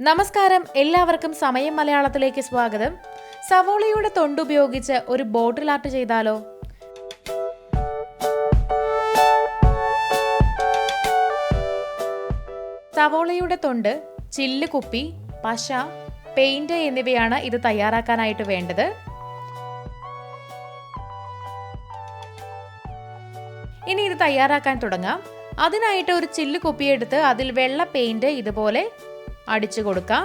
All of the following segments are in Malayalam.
നമസ്കാരം, എല്ലാവർക്കും സമയം മലയാളത്തിലേക്ക് സ്വാഗതം. സവോളയുടെ തൊണ്ട് ഉപയോഗിച്ച് ഒരു ബോട്ടിൽ ആർട്ട് ചെയ്താലോ? സവോളയുടെ തൊണ്ട്, ചില്ല് കുപ്പി, പശ, പെയിന്റ് എന്നിവയാണ് ഇത് തയ്യാറാക്കാനായിട്ട് വേണ്ടത്. ഇനി ഇത് തയ്യാറാക്കാൻ തുടങ്ങാം. അതിനായിട്ട് ഒരു ചില്ല് കുപ്പിയെടുത്ത് അതിൽ വെള്ള പെയിന്റ് ഇതുപോലെ അടിച്ചു കൊടുക്കാം.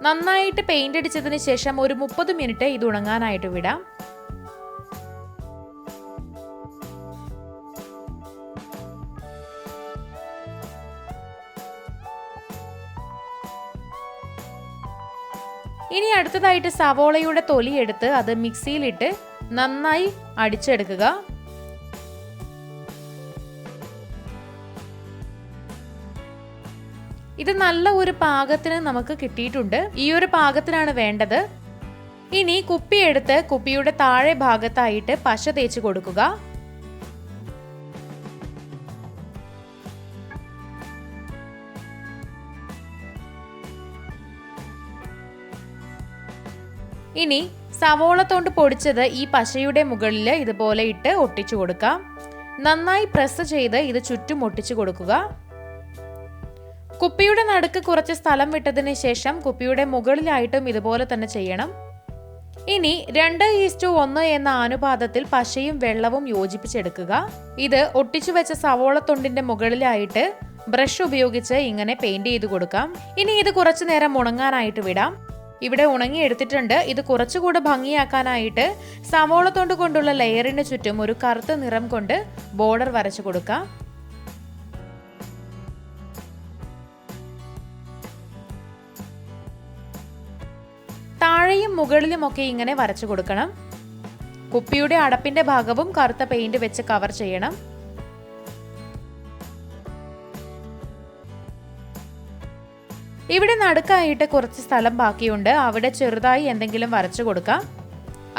നന്നായിട്ട് പെയിന്റ് അടിച്ചതിന് ശേഷം ഒരു 30 മിനിറ്റ് ഇത് ഉണങ്ങാനായിട്ട് വിടാം. ഇനി അടുത്തതായിട്ട് സവോളയുടെ തൊലി എടുത്ത് അത് മിക്സിയിലിട്ട് നന്നായി അടിച്ചെടുക്കുക. ഇത് നല്ല ഒരു പാകത്തിന് നമുക്ക് കിട്ടിയിട്ടുണ്ട്. ഈ ഒരു പാകത്തിനാണ് വേണ്ടത്. ഇനി കുപ്പി എടുത്ത് കുപ്പിയുടെ താഴെ ഭാഗത്തായിട്ട് പശ തേച്ച് കൊടുക്കുക. ഇനി സവോള തൊണ്ട് പൊടിച്ചത് ഈ പശയുടെ മുകളിൽ ഇതുപോലെ ഇട്ട് ഒട്ടിച്ചു കൊടുക്കാം. നന്നായി പ്രസ് ചെയ്ത് ഇത് ചുറ്റും ഒട്ടിച്ചു കൊടുക്കുക. കുപ്പിയുടെ നടുക്ക് കുറച്ച് സ്ഥലം വിട്ടതിന് ശേഷം കുപ്പിയുടെ മുകളിലായിട്ടും ഇതുപോലെ തന്നെ ചെയ്യണം. ഇനി 2:1 എന്ന അനുപാതത്തിൽ പശയും വെള്ളവും യോജിപ്പിച്ചെടുക്കുക. ഇത് ഒട്ടിച്ചു വെച്ച സവോള തൊണ്ടിന്റെ മുകളിലായിട്ട് ബ്രഷ് ഉപയോഗിച്ച് ഇങ്ങനെ പെയിന്റ് ചെയ്ത് കൊടുക്കാം. ഇനി ഇത് കുറച്ചു നേരം ഉണങ്ങാനായിട്ട് വിടാം. ഇവിടെ ഉണങ്ങിയെടുത്തിട്ടുണ്ട്. ഇത് കുറച്ചുകൂടെ ഭംഗിയാക്കാനായിട്ട് സവോള തൊണ്ട് കൊണ്ടുള്ള ലെയറിന് ചുറ്റും ഒരു കറുത്ത നിറം കൊണ്ട് ബോർഡർ വരച്ചു കൊടുക്കാം. താഴെയും മുകളിലുമൊക്കെ ഇങ്ങനെ വരച്ചു കൊടുക്കണം. കുപ്പിയുടെ അടപ്പിന്റെ ഭാഗവും കറുത്ത പെയിന്റ് വെച്ച് കവർ ചെയ്യണം. ഇവിടെ നടുക്കായിട്ട് കുറച്ച് സ്ഥലം ബാക്കിയുണ്ട്. അവിടെ ചെറുതായി എന്തെങ്കിലും വരച്ചു കൊടുക്കാം.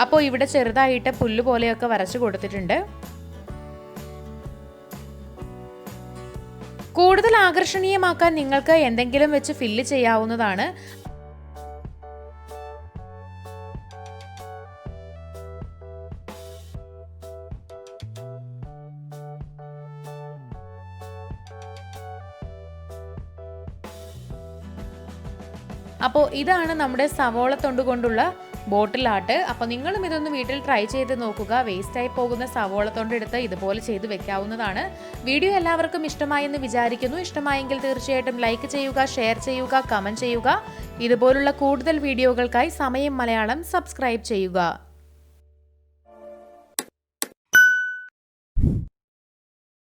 അപ്പോൾ ഇവിടെ ചെറുതായിട്ട് പുല്ല് പോലെയൊക്കെ വരച്ചു കൊടുത്തിട്ടുണ്ട്. കൂടുതൽ ആകർഷണീയമാക്കാൻ നിങ്ങൾക്ക് എന്തെങ്കിലും വെച്ച് ഫില്ല് ചെയ്യാവുന്നതാണ്. അപ്പോൾ ഇതാണ് നമ്മുടെ സവോള തൊണ്ട് കൊണ്ടുള്ള ബോട്ടിൽ ആർട്ട്. അപ്പോൾ നിങ്ങളും ഇതൊന്ന് വീട്ടിൽ ട്രൈ ചെയ്ത് നോക്കുക. വേസ്റ്റായി പോകുന്ന സവോള തൊണ്ട് എടുത്ത് ഇതുപോലെ ചെയ്ത് വെക്കാവുന്നതാണ്. വീഡിയോ എല്ലാവർക്കും ഇഷ്ടമായെന്ന് വിചാരിക്കുന്നു. ഇഷ്ടമായെങ്കിൽ തീർച്ചയായിട്ടും ലൈക്ക് ചെയ്യുക, ഷെയർ ചെയ്യുക, കമൻറ്റ് ചെയ്യുക. ഇതുപോലുള്ള കൂടുതൽ വീഡിയോകൾക്കായി സമയം മലയാളം സബ്സ്ക്രൈബ് ചെയ്യുക.